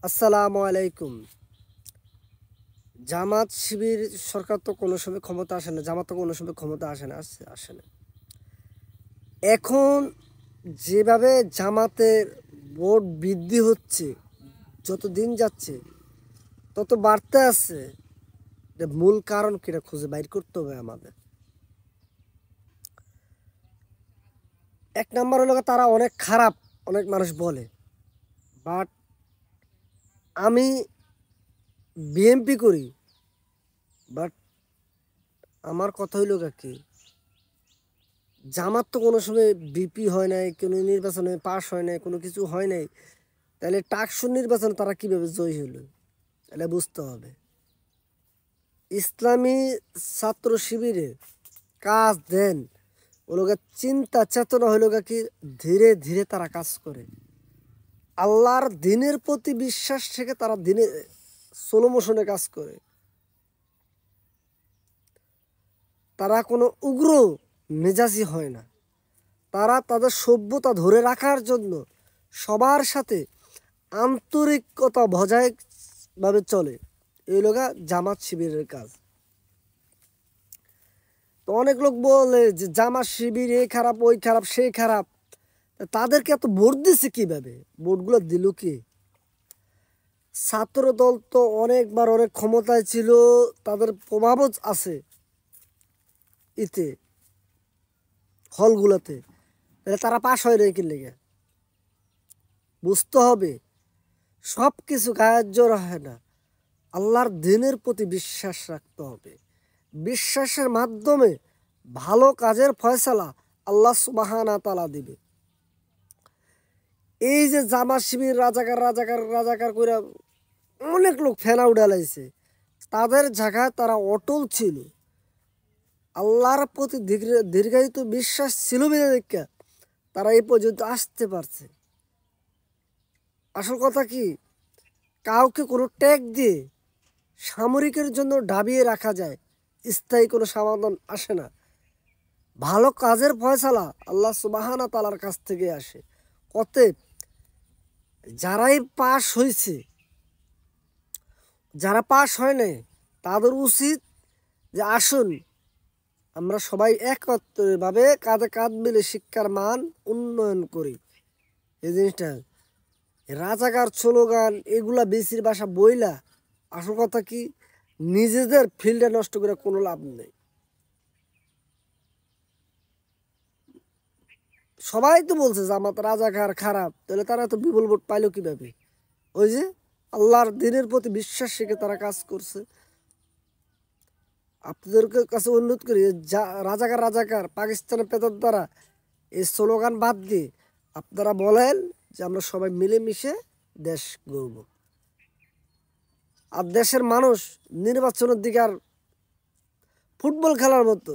আসসালামু আলাইকুম। জামাত শিবির সরকার তো কোনো সময় ক্ষমতা আসে না, জামাত তো কোনো সময় ক্ষমতা আসে না। এখন যেভাবে জামাতের ভোট বৃদ্ধি হচ্ছে, যত দিন যাচ্ছে তত বাড়তে আছে। মূল কারণ কিনা খুঁজে বাইর করতে হবে আমাদের। এক নাম্বার হলো তারা অনেক খারাপ, অনেক মানুষ বলে, বাট আমি বিএমপি করি, বাট আমার কথা হইল কি, জামাত তো কোনো সময় বিপি হয় নাই, কোনো নির্বাচনে পাশ হয় নাই, কোনো কিছু হয় নাই, তাহলে টাকসুর নির্বাচন তারা কিভাবে জয়ী হলো? তাহলে বুঝতে হবে ইসলামী ছাত্র শিবিরে কাজ দেন ওলোকে চিন্তা চেতনা হইল কি, ধীরে ধীরে তারা কাজ করে আল্লাহর দিনের প্রতি বিশ্বাস থেকে তারা দিনে স্লো মোশনে কাজ করে। তারা কোনো উগ্র মেজাজি হয় না। তারা তাদের সভ্যতা ধরে রাখার জন্য সবার সাথে আন্তরিকতা বজায় ভাবে চলে। এই লোক জামাত শিবিরের কাজ। তো অনেক লোক বলে যে জামাত শিবির এই খারাপ, ওই খারাপ, সেই খারাপ। তাদেরকে এত ভোট দিছে কিভাবে? ভোটগুলো দিল কি? ছাত্র দল তো অনেকবার অনেক ক্ষমতায় ছিল, তাদের প্রভাবও আছে ইতে হলগুলোতে, তারা পাশ হয় রে কি লেগে? বুঝতে হবে সব কিছু গায়ের জোর হয় না, আল্লাহর দিনের প্রতি বিশ্বাস রাখতে হবে। বিশ্বাসের মাধ্যমে ভালো কাজের ফয়সালা আল্লাহ সুবহানাহু ওয়া তাআলা দিবে। এই যে জামাত শিবির রাজাকার রাজাকার রাজাকার করে অনেক লোক ফেনা উড়ালাইছে, তাদের জায়গায় তারা অটল ছিল, আল্লাহর প্রতি দীর্ঘায়িত বিশ্বাস ছিল বিনা দেখা তারা এই পর্যন্ত আসতে পারছে। আসল কথা কি, কাউকে কোনো ট্যাগ দিয়ে সামরিকের জন্য ডাবিয়ে রাখা যায়, স্থায়ী কোনো সমাধান আসে না। ভালো কাজের ফয়সালা আল্লাহ সুবহানাহু ওয়া তাআলার কাছ থেকে আসে। অতএব যারাই পাশ হয়েছে, যারা পাশ হয় নাই, তাদের উচিত যে আসুন আমরা সবাই একত্রভাবে কাঁধে কাঁধ মিলে শিক্ষার মান উন্নয়ন করি। এই জিনিসটা রাজাকার স্লোগান এগুলা বেশির বাসা বইলা, আসল কথা কি, নিজেদের ফিল্ডে নষ্ট করে কোনো লাভ নেই। সবাই তো বলছে জামাত রাজাকার খারাপ, তাহলে তারা তো বিপুল ভোট পাইলো কিভাবে? ওই যে আল্লাহর দিনের প্রতি বিশ্বাস রেখে তারা কাজ করছে। আপনাদেরকে কাছে অনুরোধ করি, যা রাজাকার রাজাকার পাকিস্তানের পেতার দ্বারা এই স্লোগান বাদ দিয়ে আপনারা বলেন যে আমরা সবাই মিলেমিশে দেশ গড়ব। আর দেশের মানুষ নির্বাচনের দিকে আর ফুটবল খেলার মতো